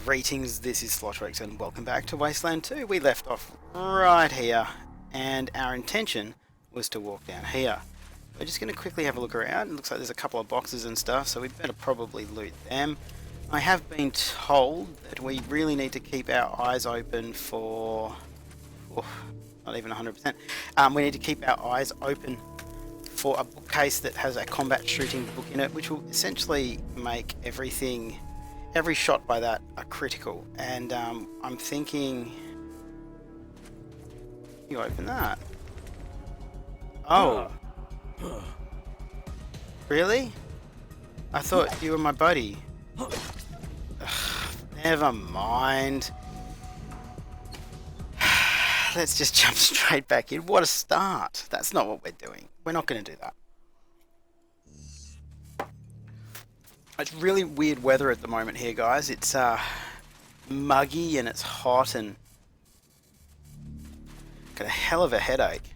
Greetings, this is Sloshworks and welcome back to Wasteland 2. We left off right here and our intention was to walk down here. We're just going to quickly have a look around. It looks like there's a couple of boxes and stuff, so we'd better probably loot them. I have been told that we really need to keep our eyes open for... not even 100%. We need to keep our eyes open for a bookcase that has a combat shooting book in it, which will essentially make every shot by that are critical. And I'm thinking... You open that. Oh. Really? I thought you were my buddy. Ugh, never mind. Let's just jump straight back in. What a start. That's not what we're doing. We're not going to do that. It's really weird weather at the moment here, guys. It's muggy and it's hot and got a hell of a headache.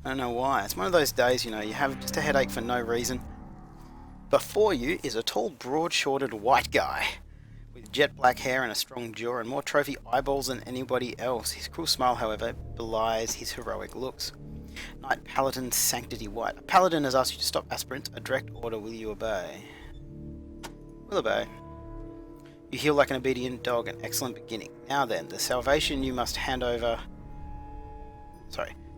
I don't know why. It's one of those days, you know, you have just a headache for no reason. Before you is a tall, broad-shouldered white guy with jet black hair and a strong jaw and more trophy eyeballs than anybody else. His cruel smile, however, belies his heroic looks. Knight Paladin Sanctity White. A paladin has asked you to stop aspirants. A direct order. Will you obey? Will obey. You heal like an obedient dog. An excellent beginning. Now then, the salvation you must hand over...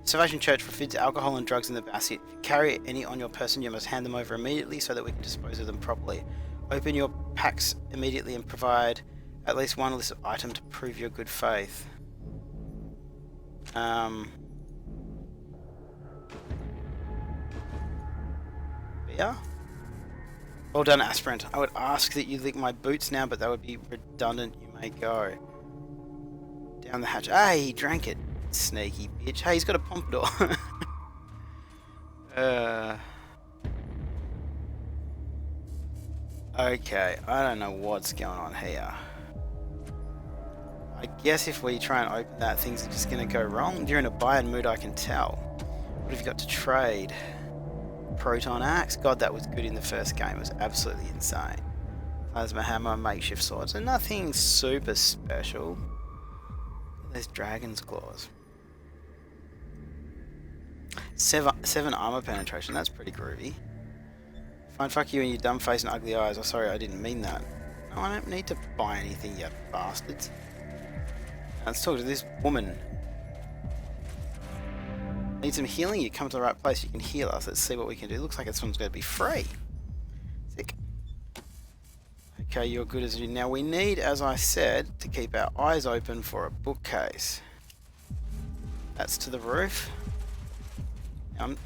Salvation Church forbids alcohol and drugs in the basket. If you carry any on your person, you must hand them over immediately so that we can dispose of them properly. Open your packs immediately and provide at least one list of items to prove your good faith. Beer? Well done, aspirant. I would ask that you lick my boots now, but that would be redundant. You may go. Down the hatch. Hey, he drank it. Sneaky bitch. Hey, he's got a pompadour. Okay, I don't know what's going on here. I guess if we try and open that, things are just going to go wrong. You're in a buying mood, I can tell. What have you got to trade? Proton axe? God, that was good in the first game. It was absolutely insane. Plasma hammer, makeshift swords. So nothing super special. There's dragon's claws. 7 armor penetration. That's pretty groovy. Fine, fuck you and your dumb face and ugly eyes. Oh, sorry, I didn't mean that. No, I don't need to buy anything, you bastards. Now, let's talk to this woman. Need some healing? You come to the right place. You can heal us. Let's see what we can do. Looks like this one's going to be free. Sick. Okay, you're good as you. Now we need, as I said, to keep our eyes open for a bookcase. That's to the roof.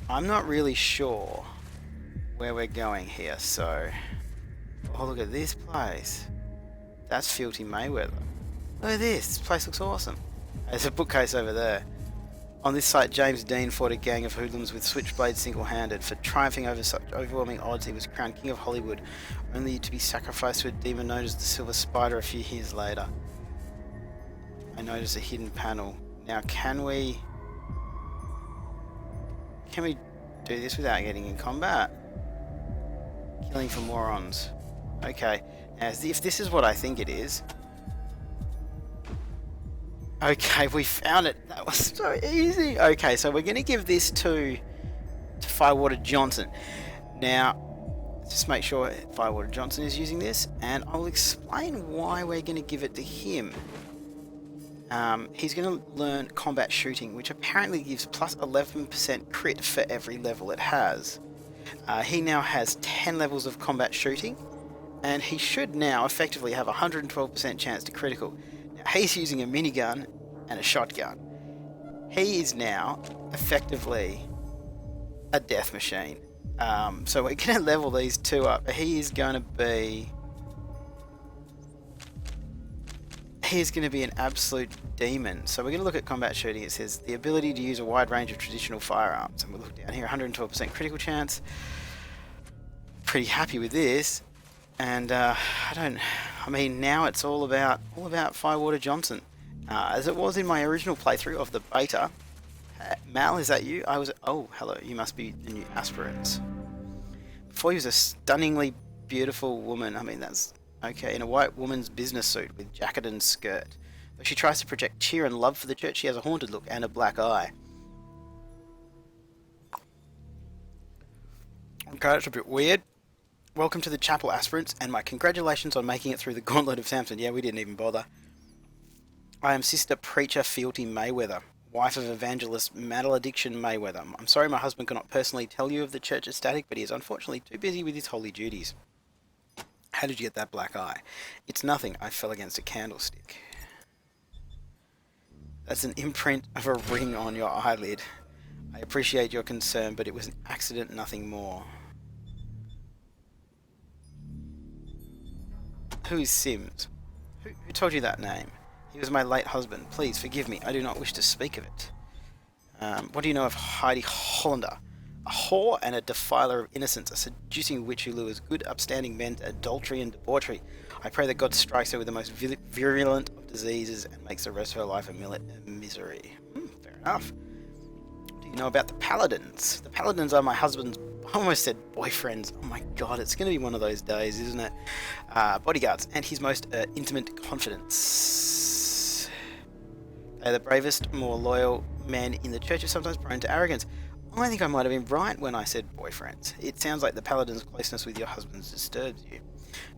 I'm not really sure where we're going here, so... Oh, look at this place. That's Filthy Mayweather. Look at this. This place looks awesome. There's a bookcase over there. On this site, James Dean fought a gang of hoodlums with switchblades single-handed. For triumphing over such overwhelming odds, he was crowned King of Hollywood, only to be sacrificed to a demon known as the Silver Spider a few years later. I noticed a hidden panel. Now, can we do this without getting in combat? Killing for morons. Okay, now if this is what I think it is... Okay, we found it. That was so easy. Okay, so we're going to give this to Firewater Johnson. Now, just make sure Firewater Johnson is using this, and I'll explain why we're going to give it to him. He's going to learn combat shooting, which apparently gives plus 11% crit for every level it has. He now has 10 levels of combat shooting, and he should now effectively have a 112% chance to critical. He's using a minigun and a shotgun. He is now effectively a death machine. So we're going to level these two up. He is going to be an absolute demon. So we're going to look at combat shooting. It says the ability to use a wide range of traditional firearms. And we'll look down here, 112% critical chance. Pretty happy with this. And I mean, now it's all about Firewater Johnson, as it was in my original playthrough of the beta. Mal, is that you? Oh, hello. You must be the new aspirants. Before he was a stunningly beautiful woman. I mean, that's Okay, in a white woman's business suit with jacket and skirt. Though she tries to project cheer and love for the church, she has a haunted look and a black eye. Okay, that's a bit weird. Welcome to the chapel, aspirants, and my congratulations on making it through the gauntlet of Samson. Yeah, we didn't even bother. I am Sister Preacher Fealty Mayweather, wife of evangelist Malediction Mayweather. I'm sorry my husband cannot personally tell you of the church ecstatic, but he is unfortunately too busy with his holy duties. How did you get that black eye? It's nothing. I fell against a candlestick. That's an imprint of a ring on your eyelid. I appreciate your concern, but it was an accident, nothing more. Who is Sims? Who told you that name? He was my late husband. Please forgive me. I do not wish to speak of it. What do you know of Heidi Hollander? A whore and a defiler of innocence, a seducing witch who lures good, upstanding men to adultery and debauchery. I pray that God strikes her with the most virulent of diseases and makes the rest of her life a misery. Fair enough. What do you know about the Paladins? The Paladins are my husband's, I almost said boyfriends. Oh my god, it's going to be one of those days, isn't it? Bodyguards and his most intimate confidants. They are the bravest, more loyal men in the church, are sometimes prone to arrogance. I think I might have been right when I said boyfriends. It sounds like the Paladin's closeness with your husband disturbs you.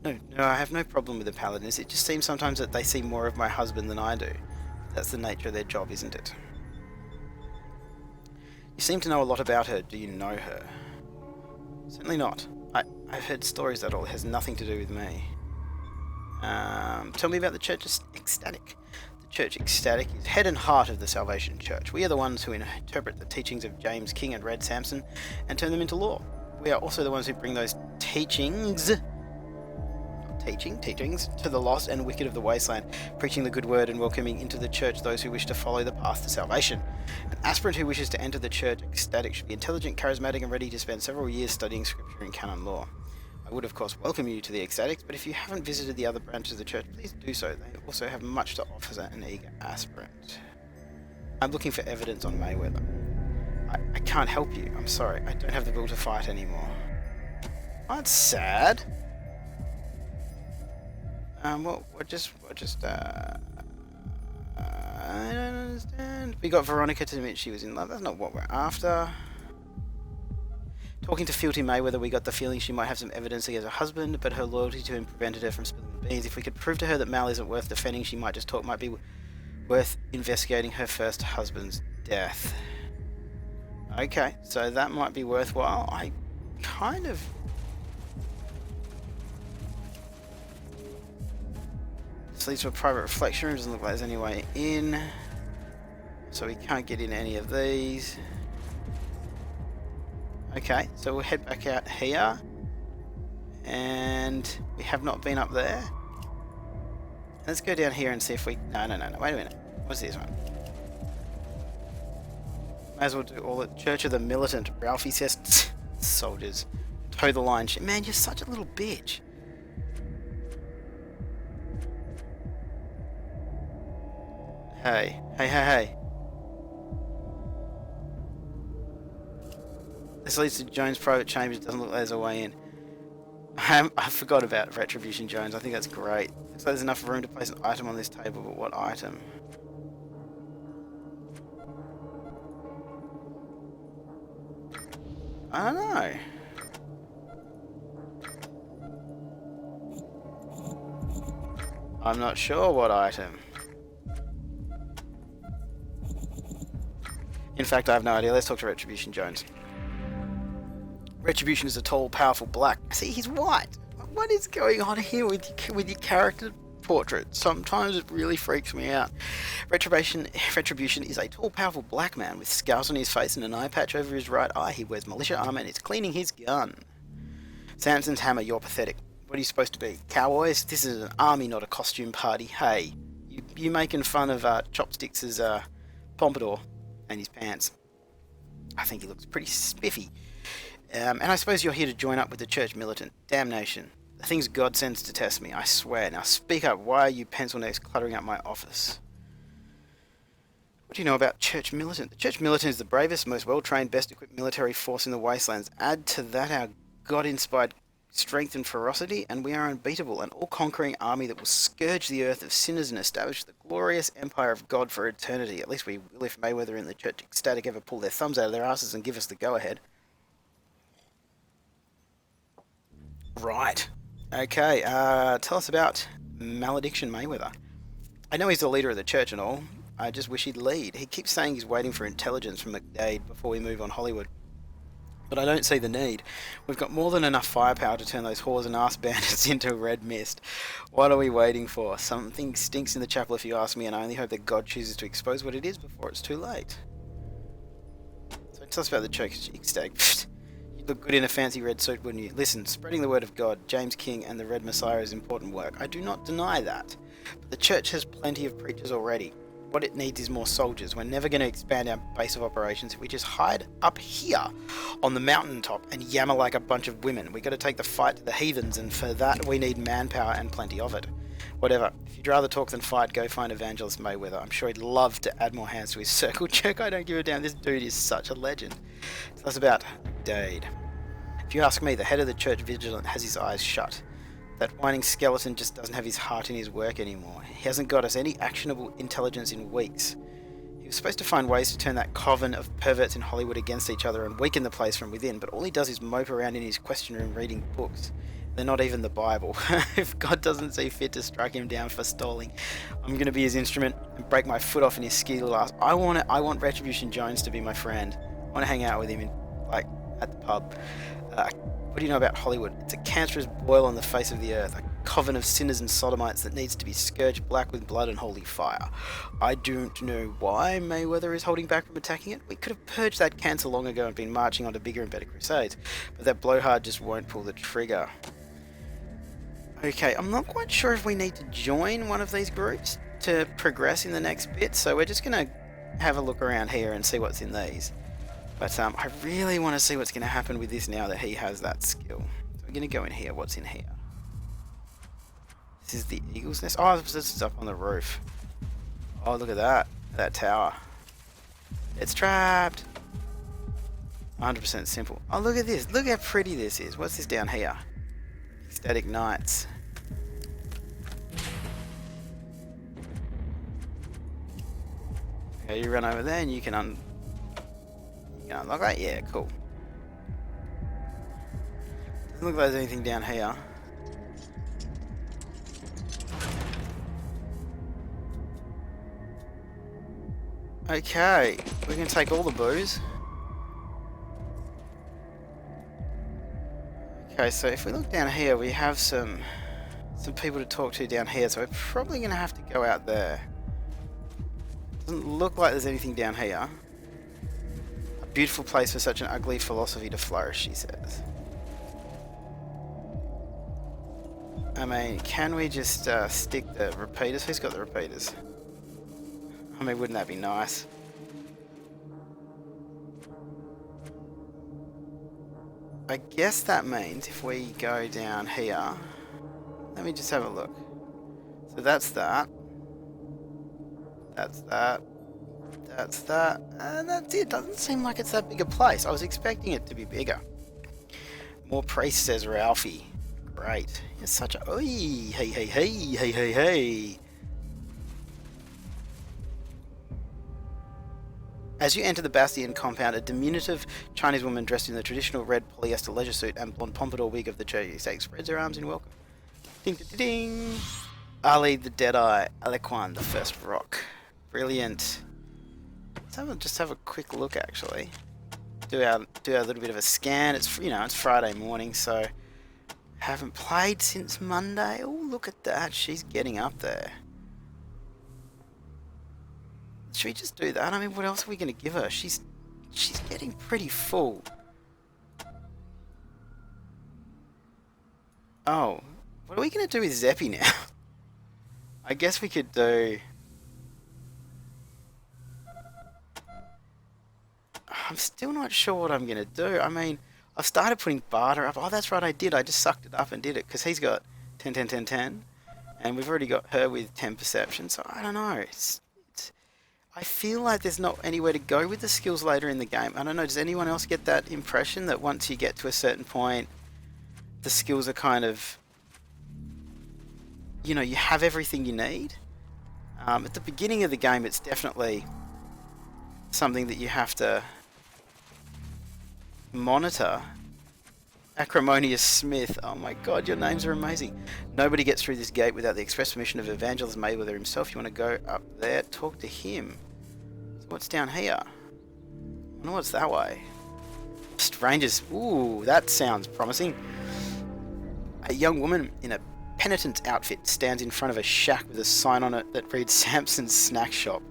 No, I have no problem with the Paladins. It just seems sometimes that they see more of my husband than I do. That's the nature of their job, isn't it? You seem to know a lot about her. Do you know her? Certainly not. I've heard stories that all has nothing to do with me. Tell me about the church ecstatic. Church ecstatic is head and heart of the Salvation Church. We are the ones who interpret the teachings of James King and Red Samson and turn them into law. We are also the ones who bring those teachings to the lost and wicked of the wasteland, preaching the good word and welcoming into the church those who wish to follow the path to salvation. An aspirant who wishes to enter the church ecstatic should be intelligent, charismatic, and ready to spend several years studying scripture and canon law. I would of course welcome you to the ecstatics, but if you haven't visited the other branches of the church, please do so. They also have much to offer an eager aspirant. I'm looking for evidence on Mayweather. I can't help you. I'm sorry. I don't have the will to fight anymore. That's sad. I don't understand. We got Veronica to admit she was in love. That's not what we're after. Talking to Fealty Mayweather, we got the feeling she might have some evidence against her husband, but her loyalty to him prevented her from spilling the beans. If we could prove to her that Mal isn't worth defending, she might just talk. Might be worth investigating her first husband's death. Okay, so that might be worthwhile. I kind of... This leads to a private reflection room. Doesn't look like there's any way in. So we can't get in any of these. Okay, so we'll head back out here. And we have not been up there. Let's go down here and see if we... No, wait a minute. What's this one? May as well do all the Church of the Militant. Ralphie says, soldiers. Toe the line. Man, you're such a little bitch. Hey. This leads to Jones' private chambers. It doesn't look like there's a way in. I forgot about Retribution Jones. I think that's great. Looks like there's enough room to place an item on this table, but what item? I don't know. I'm not sure what item. In fact, I have no idea. Let's talk to Retribution Jones. Retribution is a tall, powerful black. See, he's white. What is going on here with your character portrait? Sometimes it really freaks me out. Retribution is a tall, powerful black man with scars on his face and an eye patch over his right eye. He wears militia armor and is cleaning his gun. Samson's hammer, you're pathetic. What are you supposed to be? Cowboys? This is an army, not a costume party. Hey, you making fun of Chopsticks' pompadour and his pants. I think he looks pretty spiffy. And I suppose you're here to join up with the church militant. Damnation. The things God sends to test me, I swear. Now speak up. Why are you pencil necks cluttering up my office? What do you know about church militant? The church militant is the bravest, most well-trained, best-equipped military force in the Wastelands. Add to that our God-inspired strength and ferocity, and we are unbeatable, an all-conquering army that will scourge the earth of sinners and establish the glorious empire of God for eternity. At least we will if Mayweather and the Church Ecstatic ever pull their thumbs out of their asses and give us the go-ahead. Right. Okay, tell us about Malediction Mayweather. I know he's the leader of the church and all. I just wish he'd lead. He keeps saying he's waiting for intelligence from McDade before we move on Hollywood. But I don't see the need. We've got more than enough firepower to turn those whores and ass bandits into red mist. What are we waiting for? Something stinks in the chapel if you ask me, and I only hope that God chooses to expose what it is before it's too late. So tell us about the church Ecstatic. You'd look good in a fancy red suit, wouldn't you? Listen, spreading the word of God, James King and the Red Messiah is important work. I do not deny that. But the church has plenty of preachers already. What it needs is more soldiers. We're never going to expand our base of operations if we just hide up here on the mountaintop and yammer like a bunch of women. We got to take the fight to the heathens, and for that we need manpower and plenty of it. Whatever. If you'd rather talk than fight, go find Evangelist Mayweather. I'm sure he'd love to add more hands to his circle jerk. I don't give a damn. This dude is such a legend. Tell us about Dade. If you ask me, the head of the church vigilant has his eyes shut. That whining skeleton just doesn't have his heart in his work anymore. He hasn't got us any actionable intelligence in weeks. He was supposed to find ways to turn that coven of perverts in Hollywood against each other and weaken the place from within, but all he does is mope around in his question room reading books. They're not even the Bible. If God doesn't see fit to strike him down for stalling, I'm going to be his instrument and break my foot off in his ski ass. I want Retribution Jones to be my friend. I want to hang out with him at the pub. What do you know about Hollywood? It's a cancerous boil on the face of the earth, a coven of sinners and sodomites that needs to be scourged black with blood and holy fire. I don't know why Mayweather is holding back from attacking it. We could have purged that cancer long ago and been marching on to bigger and better crusades, but that blowhard just won't pull the trigger. Okay, I'm not quite sure if we need to join one of these groups to progress in the next bit, so we're just going to have a look around here and see what's in these. But I really want to see what's going to happen with this now that he has that skill. So we're going to go in here. What's in here? This is the Eagle's Nest. Oh, this is up on the roof. Oh, look at that. That tower. It's trapped. 100% simple. Oh, look at this. Look how pretty this is. What's this down here? Ecstatic Nights. Okay, you run over there and you can unlock that? Yeah, cool. Doesn't look like there's anything down here. Okay, we can take all the booze. Okay, so if we look down here, we have some people to talk to down here, so we're probably going to have to go out there. Doesn't look like there's anything down here. A beautiful place for such an ugly philosophy to flourish, she says. I mean, can we just stick the repeaters? Who's got the repeaters? I mean, wouldn't that be nice? I guess that means if we go down here, let me just have a look. So that's that. That's that. That's that. And that's it. Doesn't seem like it's that big a place. I was expecting it to be bigger. More priests, says Ralphie. Great. You're such a... Oi! Hey, hey, hey, hey, hey, hey. As you enter the Bastion compound, a diminutive Chinese woman dressed in the traditional red polyester leisure suit and blonde pompadour wig of the church estate spreads her arms in welcome. Ding, ding, ding, ding. Ali the Deadeye, Alequan the First Rock. Brilliant. Let's just have a quick look, actually. Do our little bit of a scan. It's, you know, it's Friday morning, so haven't played since Monday. Oh, look at that. She's getting up there. Should we just do that? I mean, what else are we going to give her? She's getting pretty full. Oh, what are we going to do with Zeppy now? I guess we could do... I'm still not sure what I'm going to do. I mean, I've started putting barter up. Oh, that's right, I did. I just sucked it up and did it because he's got 10, 10, 10, 10. And we've already got her with 10 perception, so I don't know. I feel like there's not anywhere to go with the skills later in the game. I don't know, does anyone else get that impression that once you get to a certain point, the skills are kind of, you know, you have everything you need. At the beginning of the game, it's definitely something that you have to monitor. Acrimonious Smith. Oh my god, your names are amazing. Nobody gets through this gate without the express permission of Evangelist Mayweather himself. You want to go up there, talk to him. So what's down here? I wonder what's that way. Strangers. Ooh, that sounds promising. A young woman in a penitent's outfit stands in front of a shack with a sign on it that reads Samson's Snack Shop.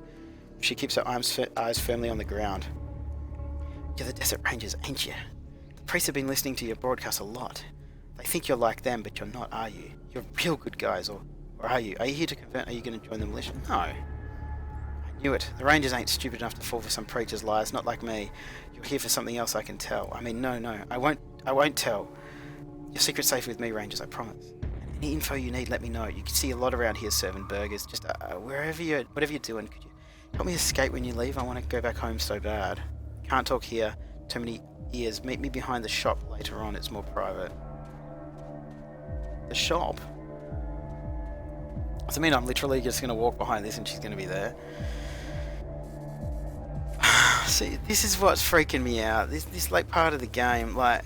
She keeps her eyes firmly on the ground. You're the Desert Rangers, ain't you? The priests have been listening to your broadcast a lot. They think you're like them, but you're not, are you? You're real good guys, or are you? Are you here to convert? Are you going to join the militia? No. I knew it. The Rangers ain't stupid enough to fall for some preacher's lies, not like me. You're here for something else, I can tell. I mean, no, I won't tell. Your secret's safe with me, Rangers, I promise. Any info you need, let me know. You can see a lot around here serving burgers. Just whatever you're doing, could you help me escape when you leave? I want to go back home so bad. Can't talk here. Too many ears. Meet me behind the shop later on. It's more private. The shop? Does it mean I'm literally just going to walk behind this and she's going to be there? See, this is what's freaking me out. This like part of the game, like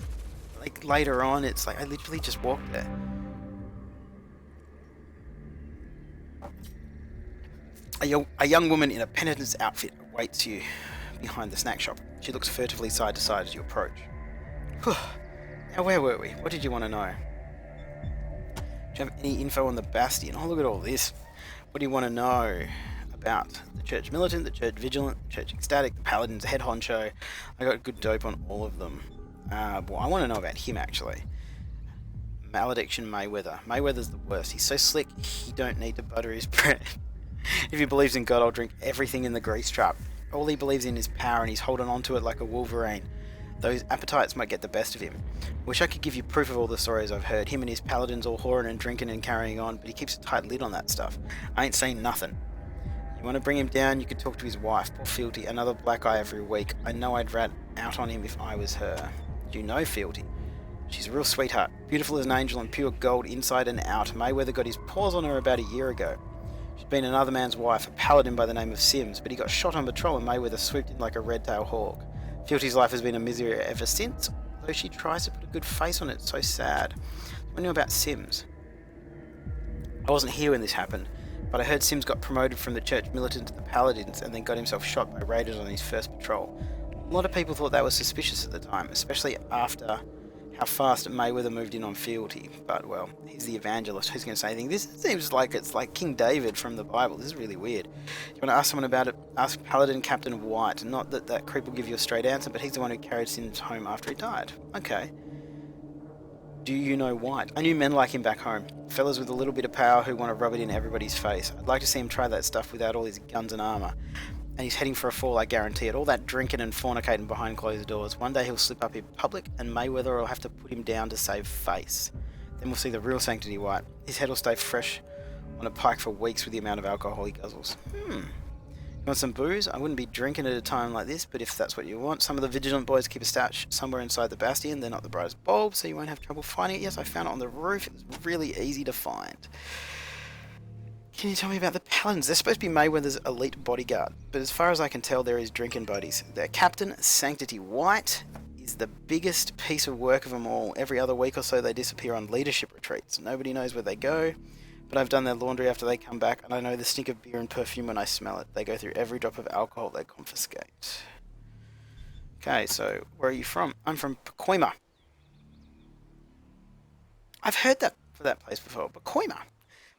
later on, it's like I literally just walked there. A young woman in a penitent's outfit awaits you behind the snack shop. She looks furtively side to side as you approach. Now, where were we? What did you want to know? Do you have any info on the Bastion? Oh, look at all this. What do you want to know about the Church Militant, the Church Vigilant, the Church Ecstatic, the Paladins, the Head Honcho? I got good dope on all of them. Well, I want to know about him, actually. Malediction Mayweather. Mayweather's the worst. He's so slick, he don't need to butter his bread. If he believes in God, I'll drink everything in the grease trap. All he believes in is power, and he's holding on to it like a wolverine. Those appetites might get the best of him. Wish I could give you proof of all the stories I've heard. Him and his paladins all whoring and drinking and carrying on, but he keeps a tight lid on that stuff. I ain't seen nothing. You want to bring him down, you could talk to his wife. Poor Fealty, another black eye every week. I know I'd rat out on him if I was her. Do you know Fealty? She's a real sweetheart. Beautiful as an angel and pure gold inside and out. Mayweather got his paws on her about a year ago. She'd been another man's wife, a paladin by the name of Sims, but he got shot on patrol and Mayweather swooped in like a red-tailed hawk. Fealty's life has been a misery ever since, though she tries to put a good face on it. It's so sad. I knew about Sims. I wasn't here when this happened, but I heard Sims got promoted from the Church Militant to the Paladins and then got himself shot by raiders on his first patrol. A lot of people thought that was suspicious at the time, especially after how fast Mayweather moved in on Fealty. But, well, he's the evangelist. Who's going to say anything? This seems like it's like King David from the Bible. This is really weird. You want to ask someone about it? Ask Paladin Captain White. Not that that creep will give you a straight answer, but he's the one who carried Sims home after he died. Okay. Do you know White? I knew men like him back home. Fellas with a little bit of power who want to rub it in everybody's face. I'd like to see him try that stuff without all his guns and armour. And he's heading for a fall, I guarantee it. All that drinking and fornicating behind closed doors. One day he'll slip up in public, and Mayweather will have to put him down to save face. Then we'll see the real Sanctity White. His head will stay fresh on a pike for weeks with the amount of alcohol he guzzles. You want some booze? I wouldn't be drinking at a time like this, but if that's what you want. Some of the Vigilant boys keep a stash somewhere inside the Bastion. They're not the brightest bulb, so you won't have trouble finding it. Yes, I found it on the roof. It was really easy to find. Can you tell me about the Paladins? They're supposed to be Mayweather's elite bodyguard, but as far as I can tell, they're his drinking buddies. Their captain, Sanctity White, is the biggest piece of work of them all. Every other week or so, they disappear on leadership retreats. Nobody knows where they go, but I've done their laundry after they come back, and I know the stink of beer and perfume when I smell it. They go through every drop of alcohol they confiscate. Okay, so where are you from? I'm from Pacoima. I've heard that for that place before, Pacoima.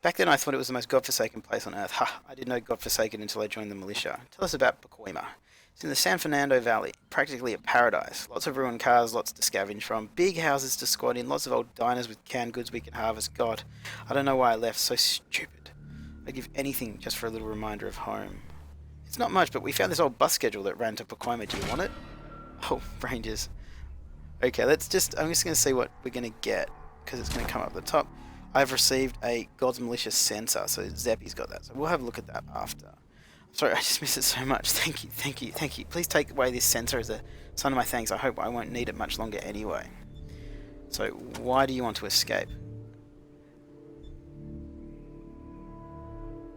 Back then I thought it was the most godforsaken place on earth. Ha! I didn't know godforsaken until I joined the militia. Tell us about Pacoima. It's in the San Fernando Valley, practically a paradise. Lots of ruined cars, lots to scavenge from, big houses to squat in, lots of old diners with canned goods we can harvest. God, I don't know why I left, so stupid. I'd give anything just for a little reminder of home. It's not much, but we found this old bus schedule that ran to Pacoima. Do you want it? Oh, Rangers. Okay, I'm just going to see what we're going to get, because it's going to come up at the top. I've received a God's Militia sensor, so Zeppy's got that, so we'll have a look at that after. Sorry, I just miss it so much. Thank you. Please take away this sensor as a sign of my thanks. I hope I won't need it much longer anyway. So why do you want to escape?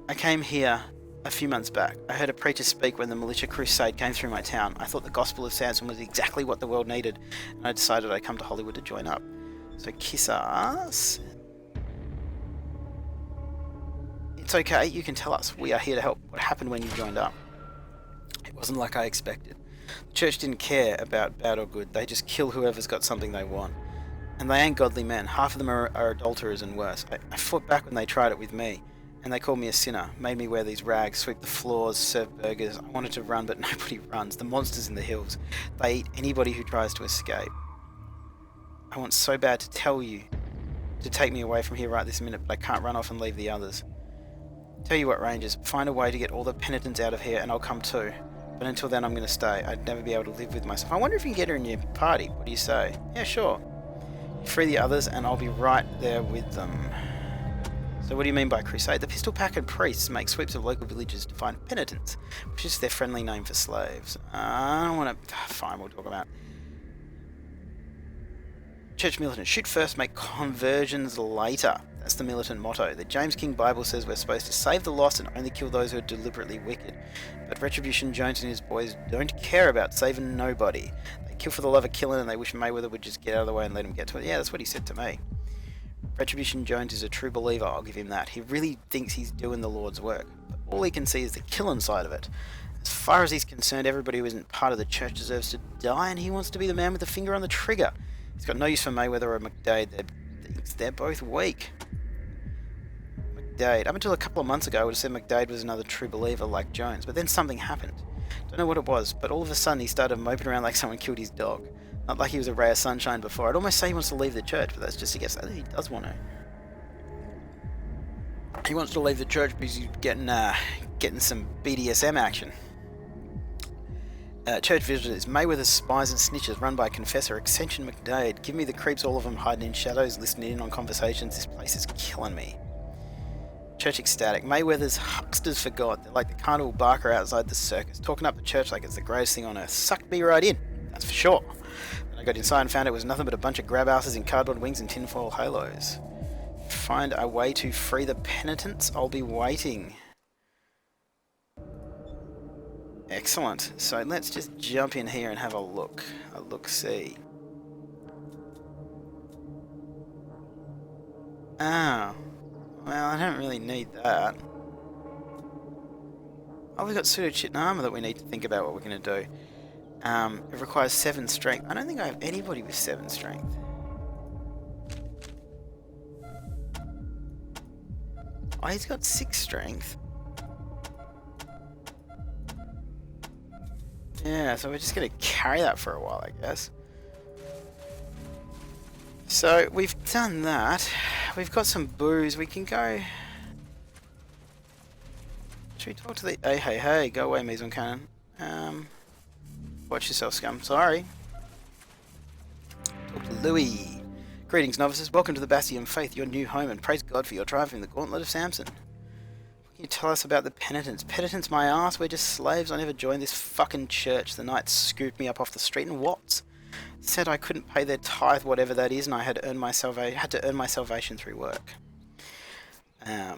I came here a few months back. I heard a preacher speak when the Militia crusade came through my town. I thought the gospel of Samson was exactly what the world needed, and I decided I'd come to Hollywood to join up. So kiss ass. It's okay, you can tell us. We are here to help. What happened when you joined up? It wasn't like I expected. The church didn't care about bad or good. They just kill whoever's got something they want. And they ain't godly men. Half of them are adulterers and worse. I fought back when they tried it with me. And they called me a sinner, made me wear these rags, sweep the floors, serve burgers. I wanted to run, but nobody runs. The monsters in the hills. They eat anybody who tries to escape. I want so bad to tell you to take me away from here right this minute, but I can't run off and leave the others. Tell you what, Rangers, find a way to get all the penitents out of here and I'll come too. But until then, I'm going to stay. I'd never be able to live with myself. I wonder if you can get her in your party. What do you say? Yeah, sure. You free the others and I'll be right there with them. So what do you mean by crusade? The pistol packed priests make sweeps of local villages to find penitents, which is their friendly name for slaves. I don't want to... Fine, we'll talk about it. Church militant. Shoot first, make conversions later. That's the militant motto. The James King Bible says we're supposed to save the lost and only kill those who are deliberately wicked. But Retribution Jones and his boys don't care about saving nobody. They kill for the love of killing and they wish Mayweather would just get out of the way and let him get to it. Yeah, that's what he said to me. Retribution Jones is a true believer, I'll give him that. He really thinks he's doing the Lord's work. But all he can see is the killing side of it. As far as he's concerned, everybody who isn't part of the church deserves to die, and he wants to be the man with the finger on the trigger. He's got no use for Mayweather or McDade. They're both weak. McDade. Up until a couple of months ago, I would have said McDade was another true believer like Jones, but then something happened. Don't know what it was, but all of a sudden he started moping around like someone killed his dog. Not like he was a ray of sunshine before. I'd almost say he wants to leave the church, but that's just a guess. I think he does want to. He wants to leave the church because he's getting some BDSM action. Church visitors, Mayweather's spies and snitches, run by Confessor Extension McDade. Give me the creeps, all of them hiding in shadows, listening in on conversations. This place is killing me. Church ecstatic. Mayweather's hucksters for God. They're like the carnival barker outside the circus, talking up the church like it's the greatest thing on earth. Sucked me right in, that's for sure. Then I got inside and found it was nothing but a bunch of grab asses in cardboard wings and tinfoil halos. Find a way to free the penitents? I'll be waiting. Excellent. So let's just jump in here and have a look. A look-see. Oh. Well, I don't really need that. Oh, we've got suited shit and armor that we need to think about what we're going to do. It requires 7 strength. I don't think I have anybody with 7 strength. Oh, he's got 6 strength. Yeah, so we're just going to carry that for a while, I guess. So, we've done that. We've got some booze. We can go... Should we talk to the... Hey, go away, Mise en Cannon. Watch yourself, scum. Sorry. Talk to Louis. Greetings, novices. Welcome to the Bastion of Faith, your new home, and praise God for your triumph in the gauntlet of Samson. Can you tell us about the penitents? Penitents my ass, we're just slaves. I never joined this fucking church. The knights scooped me up off the street and what? Said I couldn't pay their tithe, whatever that is, and I had to earn my salvation through work. I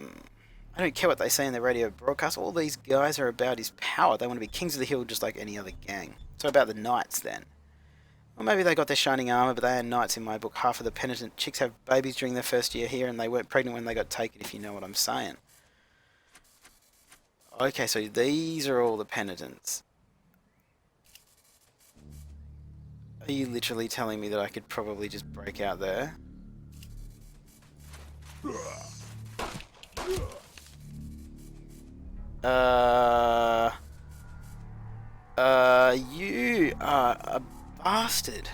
don't care what they say in the radio broadcast. All these guys are about is power. They want to be kings of the hill just like any other gang. So about the knights then. Or maybe they got their shining armor, but they ain't knights in my book. Half of the penitent chicks have babies during their first year here, and they weren't pregnant when they got taken, if you know what I'm saying. Okay, so these are all the penitents. Are you literally telling me that I could probably just break out there? You are a bastard.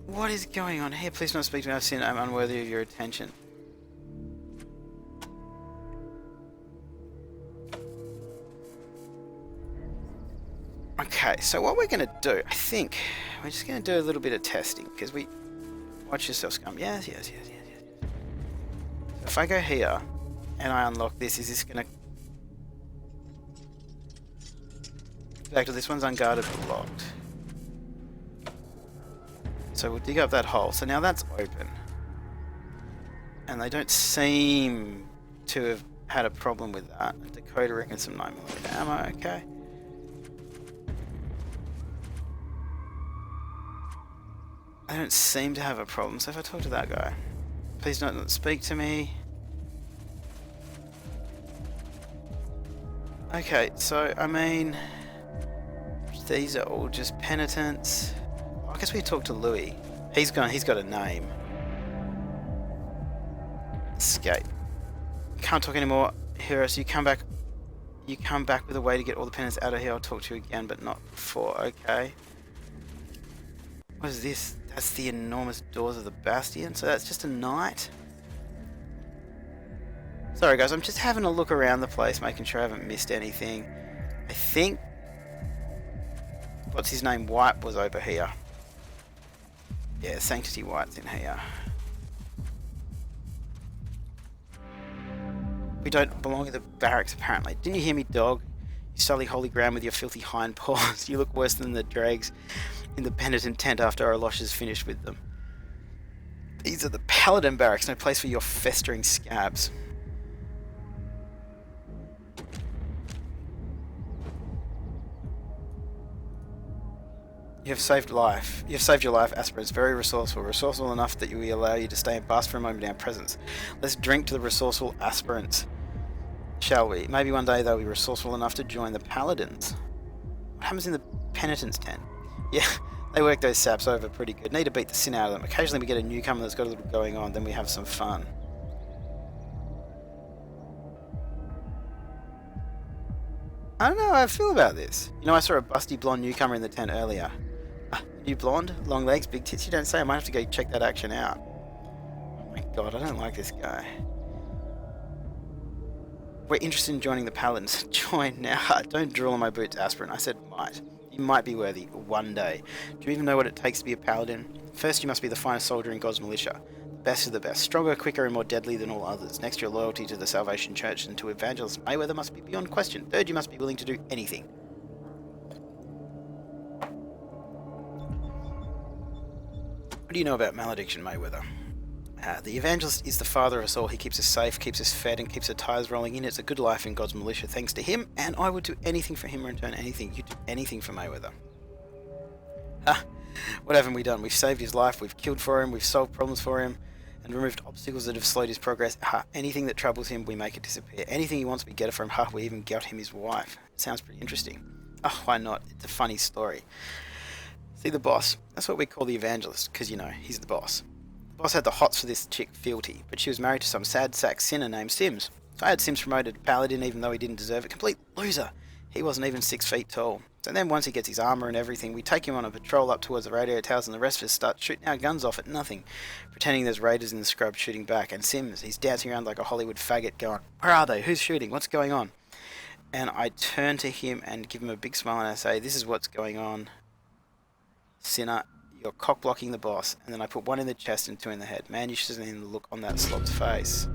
What is going on here? Please don't speak to me. I've sinned. I'm unworthy of your attention. Okay, so what we're going to do, I think, we're just going to do a little bit of testing, because we... Watch yourself, scum. Yes. So if I go here, and I unlock this, is this gonna... Back to this one's unguarded but locked. So we'll dig up that hole. So now that's open. And they don't seem to have had a problem with that. Dakota reckons some 9mm ammo, okay. They don't seem to have a problem, so if I talk to that guy... Please don't speak to me. Okay, so, I mean... These are all just penitents. I guess we talk to Louis. He's got a name. Escape. Can't talk anymore. Heroes, you come back with a way to get all the penitents out of here. I'll talk to you again, but not before. Okay. What is this? That's the enormous doors of the Bastion. So that's just a knight. Sorry guys, I'm just having a look around the place, making sure I haven't missed anything. I think... What's his name? White was over here. Yeah, Sanctity White's in here. We don't belong in the barracks, apparently. Didn't you hear me, dog? You sully holy ground with your filthy hind paws. You look worse than the dregs in the penitent tent after Olosh is finished with them. These are the paladin barracks, no place for your festering scabs. You have saved life. You have saved your life, aspirants. Very resourceful. Resourceful enough that we allow you to stay and bask for a moment in our presence. Let's drink to the resourceful aspirants. Shall we? Maybe one day they'll be resourceful enough to join the paladins. What happens in the penitent's tent? Yeah, they work those saps over pretty good. Need to beat the sin out of them. Occasionally we get a newcomer that's got a little going on, then we have some fun. I don't know how I feel about this. You know, I saw a busty blonde newcomer in the tent earlier. New blonde, long legs, big tits, you don't say. I might have to go check that action out. Oh my god, I don't like this guy. We're interested in joining the paladins. Join now. Don't drool on my boots, aspirant. I said might. You might be worthy, one day. Do you even know what it takes to be a paladin? First, you must be the finest soldier in God's militia. The best of the best. Stronger, quicker, and more deadly than all others. Next, your loyalty to the Salvation Church and to Evangelist Mayweather must be beyond question. Third, you must be willing to do anything. What do you know about malediction, Mayweather? The evangelist is the father of us all. He keeps us safe, keeps us fed, and keeps the tires rolling in. It's a good life in God's militia, thanks to him, and I would do anything for him in return. Anything. You'd do anything for Mayweather. What haven't we done? We've saved his life, we've killed for him, we've solved problems for him, and removed obstacles that have slowed his progress. Anything that troubles him, we make it disappear. Anything he wants, we get it from him. We even got him his wife. It sounds pretty interesting. Why not? It's a funny story. See, the boss, that's what we call the evangelist, because, you know, he's the boss. The boss had the hots for this chick, Fealty, but she was married to some sad sack sinner named Sims. So I had Sims promoted to paladin even though he didn't deserve it. Complete loser. He wasn't even 6 feet tall. So then once he gets his armour and everything, we take him on a patrol up towards the radio towers and the rest of us start shooting our guns off at nothing, pretending there's raiders in the scrub shooting back. And Sims, he's dancing around like a Hollywood faggot going, where are they? Who's shooting? What's going on? And I turn to him and give him a big smile and I say, this is what's going on. Sinner, you're cock-blocking the boss. And then I put one in the chest and 2 in the head. Man, you should have seen the look on that slob's face.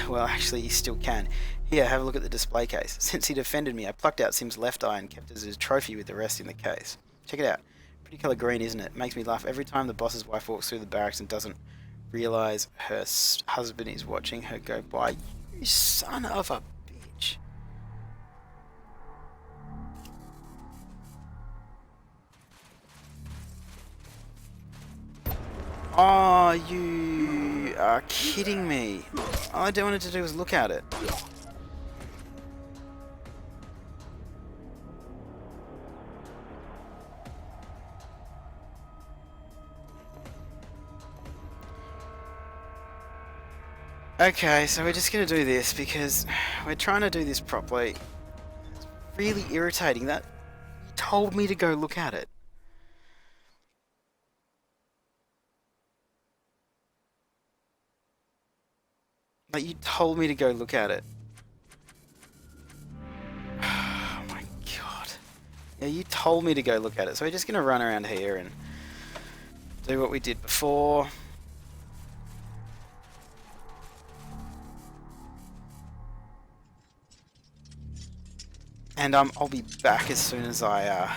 Well, actually, he still can. Here, have a look at the display case. Since he defended me, I plucked out Sim's left eye and kept it as his trophy with the rest in the case. Check it out. Pretty colour green, isn't it? Makes me laugh every time the boss's wife walks through the barracks and doesn't realise her husband is watching her go by. You son of a bitch. Oh, you are kidding me. All I wanted to do was look at it. Okay, so we're just going to do this because we're trying to do this properly. It's really irritating that you told me to go look at it. Like, you told me to go look at it. Oh my god. Yeah, you told me to go look at it. So we're just going to run around here and do what we did before. And I'll be back as soon as I...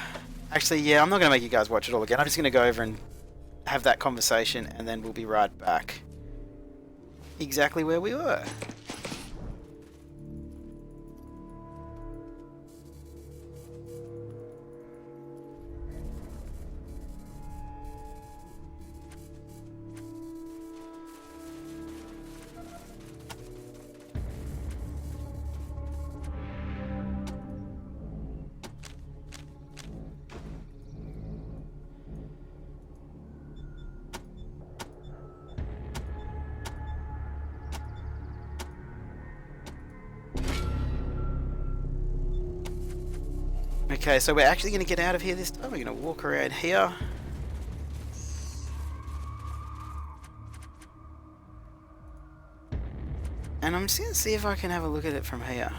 Actually, yeah, I'm not going to make you guys watch it all again. I'm just going to go over and have that conversation, and then we'll be right back. Exactly where we were. Okay, so we're actually going to get out of here this time. We're going to walk around here. And I'm just going to see if I can have a look at it from here.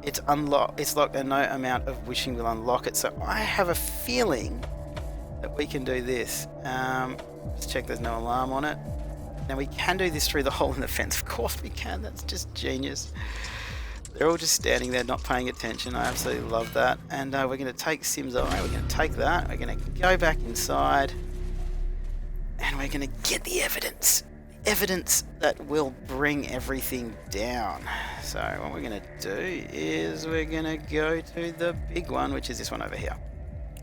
It's unlocked. It's locked and no amount of wishing will unlock it. So I have a feeling that we can do this. Just check there's no alarm on it. Now we can do this through the hole in the fence. Of course we can. That's just genius. They're all just standing there not paying attention. I absolutely love that. And we're going to take Sim's eye. We're going to take that. We're going to go back inside. And we're going to get the evidence. The evidence that will bring everything down. So what we're going to do is we're going to go to the big one, which is this one over here.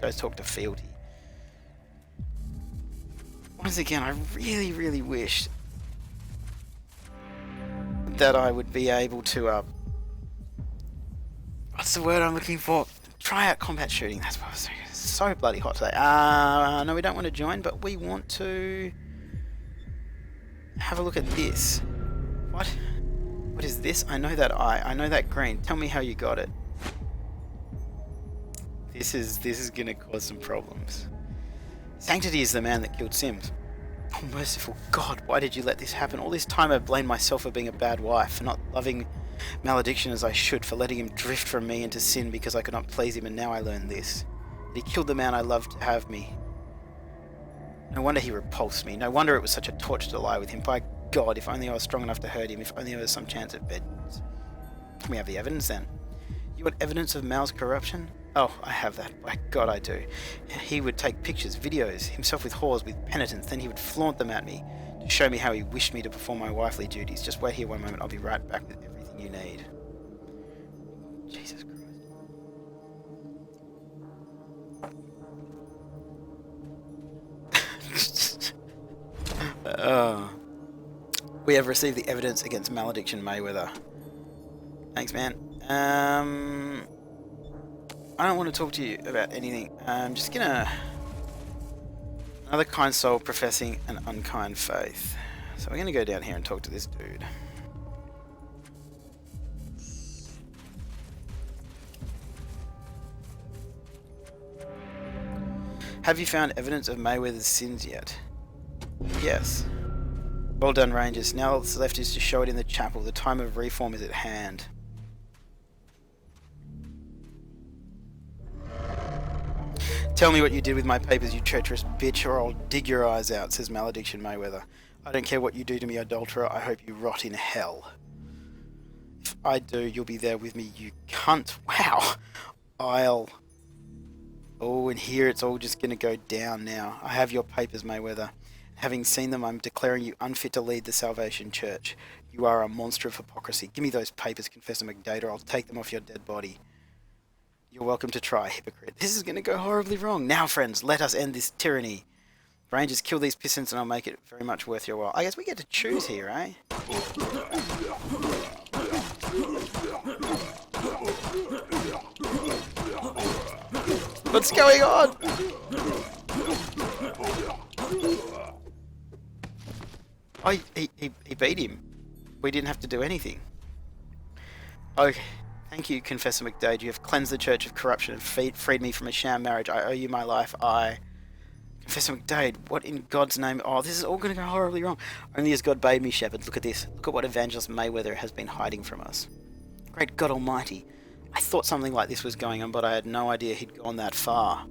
Go talk to Fieldy. Once again, I really, really wish that I would be able to... what's the word I'm looking for? Try out combat shooting. That's what I was saying. It's so bloody hot today. No, we don't want to join, but we want to have a look at this. What? What is this? I know that eye. I know that green. Tell me how you got it. This is gonna cause some problems. Sanctity is the man that killed Sims. Oh, merciful God, why did you let this happen? All this time I blamed myself for being a bad wife, for not loving Malediction as I should, for letting him drift from me into sin because I could not please him, and now I learn this. That he killed the man I loved to have me. No wonder he repulsed me. No wonder it was such a torture to lie with him. By God, if only I was strong enough to hurt him, if only there was some chance at vengeance. Can we have the evidence then? You want evidence of Mal's corruption? Oh, I have that. By God, I do. He would take pictures, videos, himself with whores, with penitents, then he would flaunt them at me to show me how he wished me to perform my wifely duties. Just wait here one moment, I'll be right back with everything you need. Jesus Christ. We have received the evidence against Malediction Mayweather. Thanks, man. I don't want to talk to you about anything. I'm just gonna... Another kind soul professing an unkind faith. So we're gonna go down here and talk to this dude. Have you found evidence of Mayweather's sins yet? Yes. Well done, Rangers. Now all that's left is to show it in the chapel. The time of reform is at hand. Tell me what you did with my papers, you treacherous bitch, or I'll dig your eyes out, says Malediction Mayweather. I don't care what you do to me, adulterer. I hope you rot in hell. If I do, you'll be there with me, you cunt. Wow. Oh, and here it's all just going to go down now. I have your papers, Mayweather. Having seen them, I'm declaring you unfit to lead the Salvation Church. You are a monster of hypocrisy. Give me those papers, Confessor McDade, or I'll take them off your dead body. You're welcome to try, hypocrite. This is going to go horribly wrong. Now, friends, let us end this tyranny. Rangers, kill these pistons and I'll make it very much worth your while. I guess we get to choose here, eh? What's going on? Oh, he beat him. We didn't have to do anything. Okay. Thank you, Confessor McDade. You have cleansed the church of corruption and freed me from a sham marriage. I owe you my life. Confessor McDade, what in God's name? Oh, this is all going to go horribly wrong. Only as God bade me, shepherd. Look at this. Look at what Evangelist Mayweather has been hiding from us. Great God Almighty. I thought something like this was going on, but I had no idea he'd gone that far.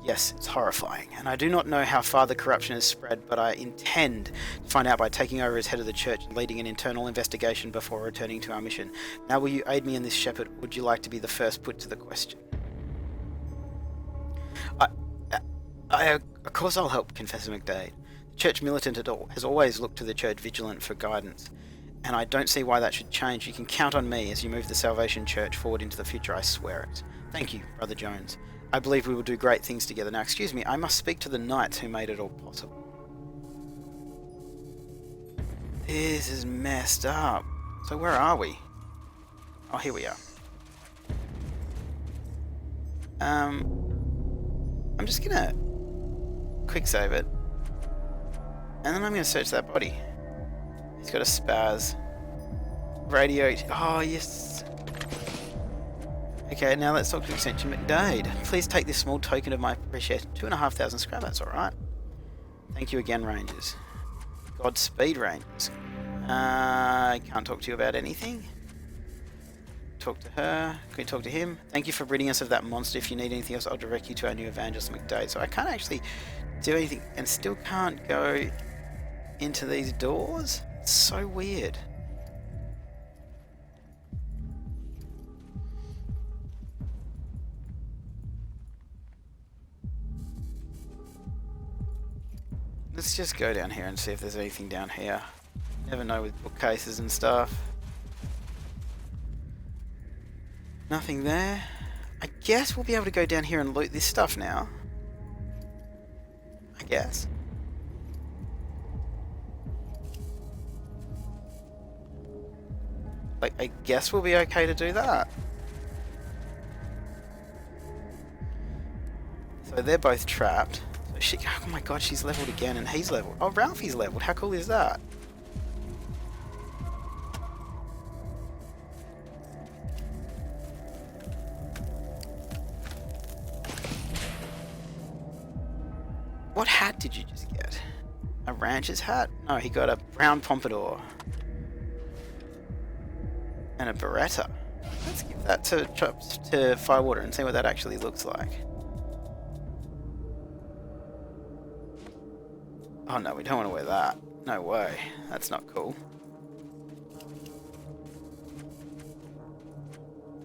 Yes, it's horrifying, and I do not know how far the corruption has spread, but I intend to find out by taking over as head of the church and leading an internal investigation before returning to our mission. Now will you aid me in this, Shepherd, or would you like to be the first put to the question? Of course I'll help, Confessor McDade. The church militant has always looked to the church vigilant for guidance, and I don't see why that should change. You can count on me as you move the Salvation Church forward into the future, I swear it. Thank you, Brother Jones. I believe we will do great things together. Now, excuse me, I must speak to the knights who made it all possible. This is messed up. So where are we? Oh, here we are. I'm just gonna quick save it, and then I'm gonna search that body. He's got a spaz. Radio. Oh, yes. Okay, now let's talk to Extension McDade. Please take this small token of my appreciation. 2,500 scrap, that's alright. Thank you again, Rangers. Godspeed, Rangers. I can't talk to you about anything. Talk to her. Can we talk to him? Thank you for ridding us of that monster. If you need anything else, I'll direct you to our new evangelist, McDade. So I can't actually do anything, and still can't go into these doors? It's so weird. Let's just go down here and see if there's anything down here. Never know with bookcases and stuff. Nothing there. I guess we'll be able to go down here and loot this stuff now. I guess. Like, I guess we'll be okay to do that. So they're both trapped. So oh my god, she's leveled again and he's leveled. Oh, Ralphie's leveled. How cool is that? What hat did you just get? A rancher's hat? No, he got a brown pompadour. And a Beretta. Let's give that to Firewater and see what that actually looks like. Oh no, we don't want to wear that. No way. That's not cool.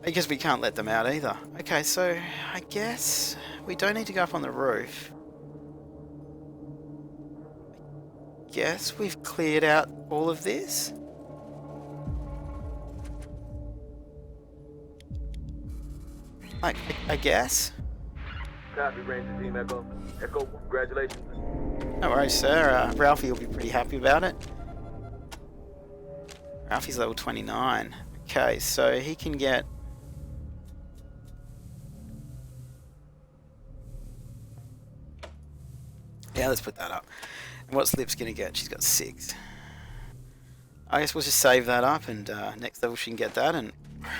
I guess we can't let them out either. Okay, so I guess we don't need to go up on the roof. I guess we've cleared out all of this. I guess. Copy, Ranger Team Echo. Echo, congratulations. No worries, sir. Ralphie will be pretty happy about it. Ralphie's level 29. Okay, so he can get... Yeah, let's put that up. And what's Lip's going to get? She's got 6. I guess we'll just save that up, and next level she can get that, and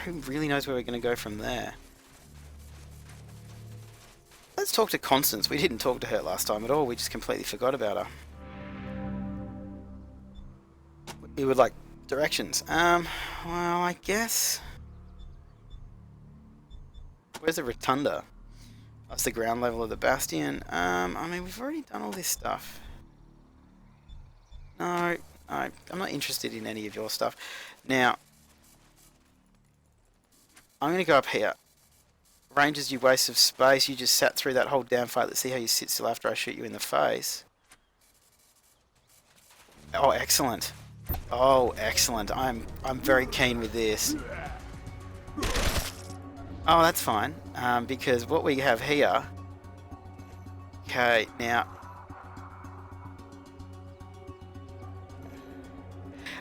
who really knows where we're going to go from there. Let's talk to Constance. We didn't talk to her last time at all. We just completely forgot about her. We would like directions. Well, I guess... Where's the Rotunda? That's the ground level of the Bastion. I mean, we've already done all this stuff. No, I'm not interested in any of your stuff. Now, I'm going to go up here. Rangers, you waste of space. You just sat through that whole damn fight. Let's see how you sit still after I shoot you in the face. Oh, excellent. Oh, excellent. I'm very keen with this. Oh, that's fine. Because what we have here... Okay, now...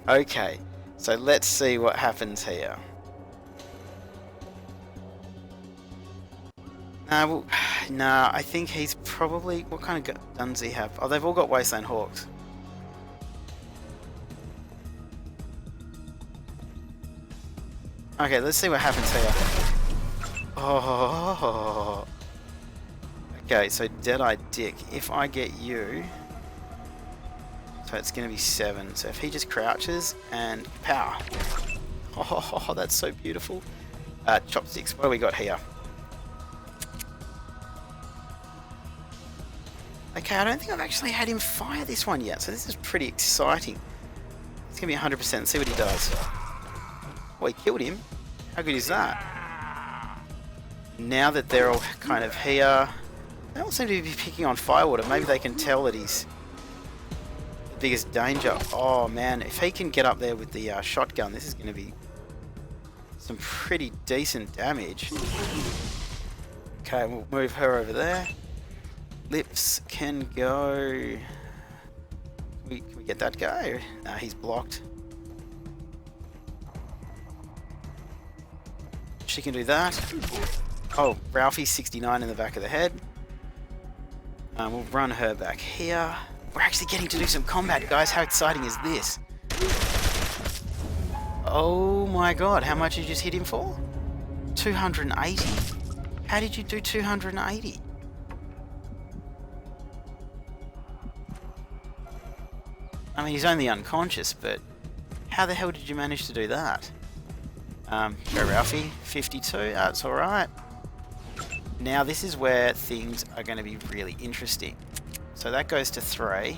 Okay, so let's see what happens here. Well, nah, I think he's probably... What kind of guns does he have? Oh, they've all got Wasteland Hawks. Okay, let's see what happens here. Oh. Okay, so Deadeye Dick. If I get you... So it's going to be 7. So if he just crouches and... Pow. Oh, that's so beautiful. Chopsticks. What do we got here? Okay, I don't think I've actually had him fire this one yet, so this is pretty exciting. It's going to be 100%. See what he does. Oh, he killed him. How good is that? Now that they're all kind of here, they all seem to be picking on Firewater. Maybe they can tell that he's the biggest danger. Oh man, if he can get up there with the shotgun, this is going to be some pretty decent damage. Okay, we'll move her over there. Lips can go. Can we get that guy? Nah, he's blocked. She can do that. Oh, Ralphie's 69 in the back of the head. We'll run her back here. We're actually getting to do some combat, guys. How exciting is this? Oh my god, how much did you just hit him for? 280? How did you do 280? I mean, he's only unconscious, but how the hell did you manage to do that? Go Ralphie, 52, that's alright. Now this is where things are going to be really interesting. So that goes to 3.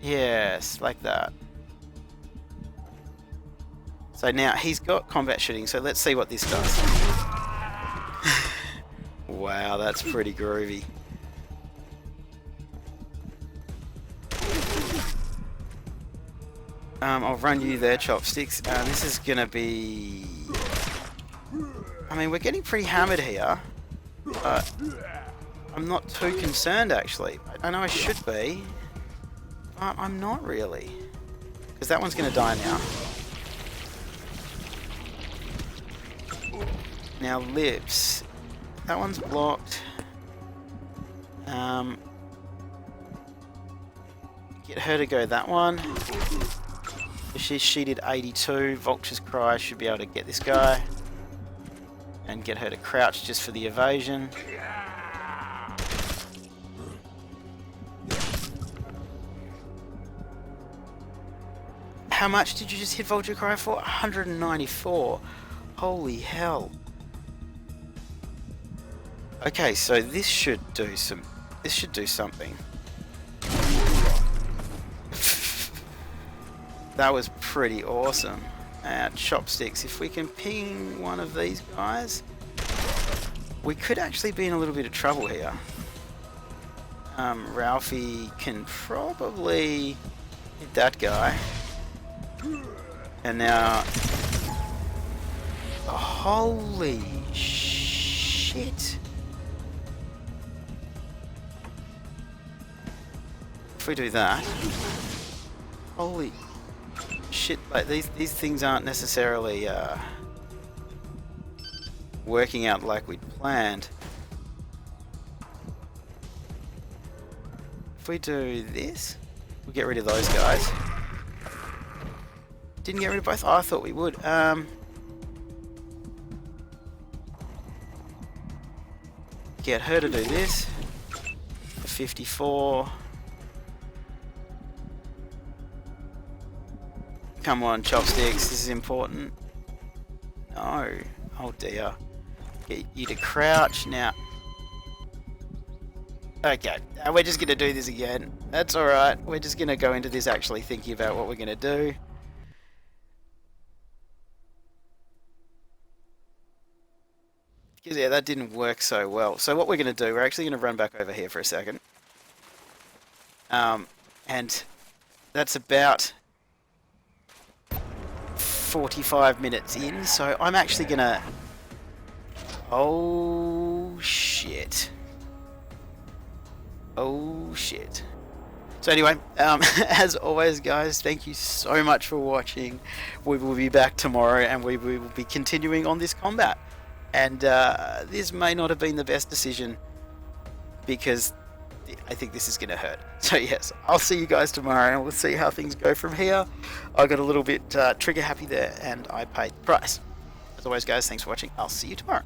Yes, like that. So now he's got combat shooting, so let's see what this does. Wow, that's pretty groovy. I'll run you there, Chopsticks. This is gonna be... I mean, we're getting pretty hammered here. But I'm not too concerned, actually. I know I should be. But I'm not really. Because that one's gonna die now. Now Lips. That one's blocked. Get her to go that one. She did 82. Vulture's Cry should be able to get this guy. And get her to crouch just for the evasion. How much did you just hit Vulture Cry for? 194. Holy hell. Okay, so this should do something. That was pretty awesome. Chopsticks, if we can ping one of these guys, we could actually be in a little bit of trouble here. Ralphie can probably hit that guy. And now... Holy shit. If we do that... Holy shit, like these things aren't necessarily working out like we'd planned. If we do this, we'll get rid of those guys. Didn't get rid of both? Oh, I thought we would. Get her to do this. 54. Come on, Chopsticks, this is important. No. Oh dear. Get you to crouch now. Okay, we're just gonna do this again. That's alright. We're just gonna go into this actually thinking about what we're gonna do. Because yeah, that didn't work so well. So what we're gonna do, we're actually gonna run back over here for a second. And that's about 45 minutes in, so I'm actually gonna... Oh shit. Oh shit. So anyway, as always guys, thank you so much for watching. We will be back tomorrow and we will be continuing on this combat. And this may not have been the best decision because I think this is going to hurt. So yes, I'll see you guys tomorrow and we'll see how things go from here. I got a little bit trigger happy there and I paid the price. As always guys, thanks for watching. I'll see you tomorrow.